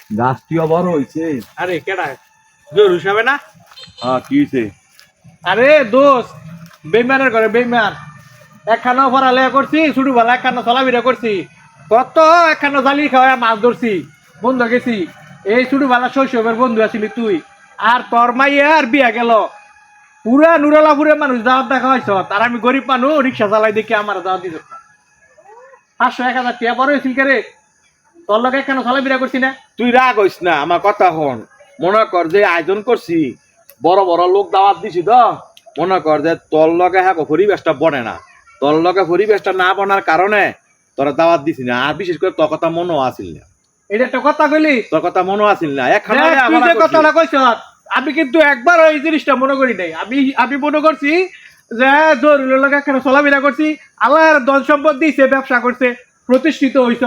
গাছটিও বড় হইছে। আরে কেডা জোর হিসাবে না? হ্যাঁ, কি হইছে? আরে দোস্ত, বেইমানের ঘরে বেইমান। একখানো পড়ালেখা করছি, শুরু বেলা একখানো চলাফেরা করছি, কত একখানো জালি খাওয়া মাছ ধরছি, বন্ধু গেছি। এই শুরু বেলা শৈশবের বন্ধু আছিলি তুই, আর তোর মাইয়া আর বিয়া গেল। পুরা নুরালাপুরে মানুষ দাওয়াত দেখা হয়েছ, আর আমি গরিব মানুষ রিক্সা চালাই দেখি আমার দাওয়াত দিত না। 500-1000 টাকা বড় হয়েছিল কে রে? তোর লোক একখানো চলাফেরা করছি না? তুই রাগ হইস না, আমার কথা হন। মনে কর যে আয়োজন করছি, বড় বড় লোক দাওয়াত দিছি তো, মনে কর যে তোর লগে হ্যাঁ পরিবেশটা বনে না। তোর লগে পরিবেশটা না বনার কারণে তোরা দাওয়াত দিছি না। আর বিশেষ করে তোর কথা মনও আসিল না। এটা একটা কথা কইলি? তোর কথা মনও আসিল না। তুই যে কথাটা কইছ, আমি কিন্তু একবার এই জিনিসটা মনে করি নাই। আমি মনে করছি যে জরুরি লোক একখানে চলাফেরা করছি, আল্লাহর ধন সম্পদ দিয়েছে, ব্যবসা করছে, প্রতিষ্ঠিত হইছ।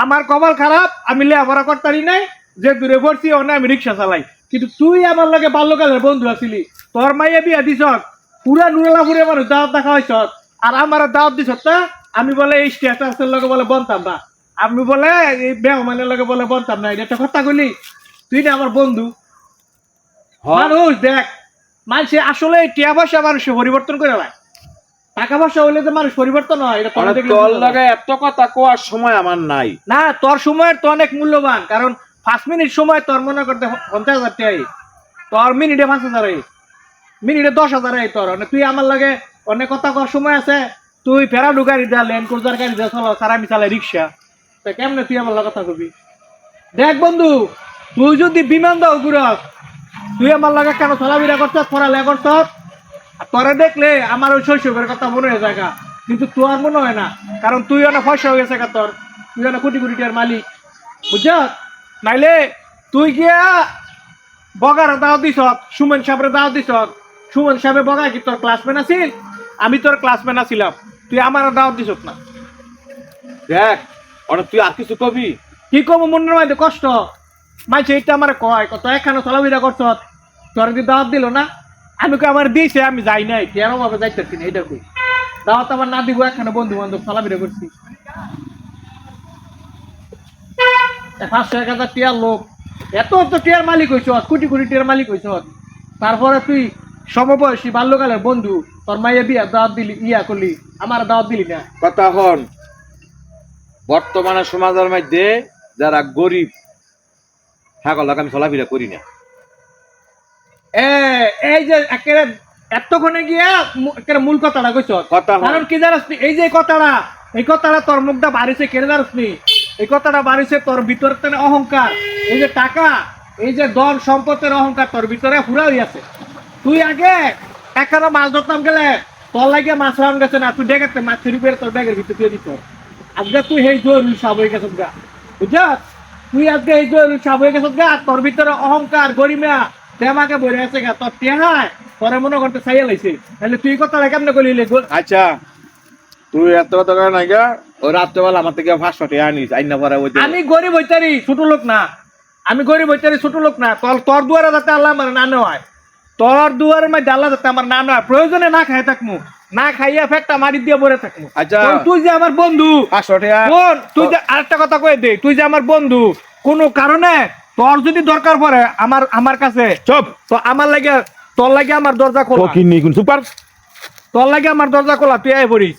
আমার কপাল খারাপ, আমি লেখাপড়া করতারি নাই, যে দূরে পড়ছি ওনে আমি রিক্সা চালাই। কিন্তু তুই আমার লগে বাল্যকালের বন্ধু আছিলি, তোর মাইয়া বিয়া দিছ, পুরা নুরালাপুরে মানুষ দাওয়াত দেখা হইছ, আর আমার দাওয়াত দিছ না। আমি বলে এই স্ট্যাটাসের লগে বলে বনতাম না, আমি বলে এই বেহমানের লগে বলে বনতাম না। এটা একটা কথা কইলি? তুই না আমার বন্ধু। মানুষ দেখ, মানুষে আসলে টিয়া পয়সা মানুষ পরিবর্তন করে নেয়। টাকা পয়সা হইলে তো মানুষ পরিবর্তন হয়, এটা তোর লগে এত কথা কোয়ার সময় আমার নাই। না, তোর সময়ের তো অনেক মূল্যবান, কারণ 5 মিনিট সময় তোর মনে করতে 50,000 টাকা, তোর মিনিটে 5,000, মিনিটে 10,000 তোর। তুই আমার লাগে অনেক কথা কর সময় আছে। তুই ফেরাডু গাড়ি দা, ল্যান্ড ক্রুজার গাড়ি দা চলো, আর আমি চালাই রিক্সা। তো কেমনে তুই আমার লাগে কথা কবি? দেখ বন্ধু, তুই যদি বিমান দাও ঘুরস, তুই আমার লাগে কেন চলাফেরা করছ, পড়ালেখা করছ, তোরা দেখলে আমার ওই শৈশবের কথা মনে হয়ে যায়। কিন্তু তোর মনে হয় না, কারণ তুই অনেক পয়সা হয়ে গেছে তোর, তুই অনেক কোটি কোটি টাকার মালিক, বুঝছ? নাইলে তুই গিয়া বগার দাও দিস, সুমন সাহেবের দাও দিস। সুমন সাহেবের বগা কি তোর ক্লাসমেট আছিল? আমি তোর ক্লাসমেট আছিলাম, তুই আমার দাওয়াত দিস না। দেখ, তুই আর কিছু কবি? কি কম, মনের মধ্যে কষ্ট। মাইছে এটা আমার কয় কত একখানো চলাফেরা করছ, তোর কি দাওয়াত দিল না? আমি কই আমার দিয়েছে, আমি যাই নাই, কেন ভাবে যাইতেছি না। এটা কই দাওয়াত আমার না দিব, একখানে বন্ধু বান্ধব চলাফেরা করছি। 500-1000 টিয়ার লোক, এত তো টিয়ার মালিক হইছ, কোটি কোটি টিয়ার মালিক হইছ, তারপরে তুই সমবয়সী বাল্যকালের বন্ধু, তোর মাইয়া বিয়া দাওয়াত দিলি, ইয়া করলি, আমার দাওয়াত দিলি না। কথা হন, বর্তমানে সমাজের মধ্যে যারা গরিব, হ্যাঁ আমি চলাফেরা করি না। এই যে একেবারে এতক্ষণে গিয়া একেবারে মূল কথাটা কইছ। কারণ কি জানাস নি, এই যে কথাটা, এই কথাটা তোর মুখটা বাড়িছে, কেন জানাস নি? এই কথাটা বাড়িছে তোর ভিতরে অহংকার, এই যে টাকা, এই যে ধন সম্পদের অহংকার তোর ভিতরে পুরা হইয়াছে। তুই আগে এখানে মাছ ধরতাম গেলে তোর লাগে মাছ রান গেছে না, তুই ডেকে মাছের উপরে তোর ব্যাগের ভিতরে দিয়ে দিত। আজকে তুই এই জরুরি সাপ হয়ে গেছ গা, বুঝছ? তুই আজকে এই জরুরি সাপ হয়ে গেছ গা, তোর ভিতরে অহংকার গরিমা তেমাকে বই আছে গা, তোর টেহায় তোরে মনে করতে চাইয়া লাইছে। তাহলে তুই কথা কেমনে করিলে? আচ্ছা, তুই এত কথা কর না গা, ওই রাত্রেবেলা আমার থেকে 500 টাকা আনিস, আইনা পরে ওই আমি গরিব হইতারি, ছোট লোক না। আমি গরিব হইতারি, ছোট লোক না। তোর দুয়ারে যাতে আল্লাহ আমার না নেওয়ায়, তোর দুয়ারের মধ্যে আল্লাহ যাতে আমার না নেওয়ায়, প্রয়োজনে না খাই থাকমু, না খাইয়া ফেকটা মারি দিয়ে পড়ে থাকমু। আচ্ছা, তুই যে আমার বন্ধু, 500 টাকা তুই যে আরেকটা কথা কয়ে দে, তুই যে আমার বন্ধু, কোনো কারণে তোর যদি দরকার পড়ে আমার কাছে, চুপ, তো আমার লাগে, তোর লাগে আমার দরজা খোলা, সুপার, তোর লাগে আমার দরজা খোলা, তুই আয় পড়িস।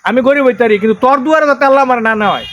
আমি গরিব হইতারি, কিন্তু তোর দুয়ারে যাতে আল্লাহ আমার না নেওয়ায়।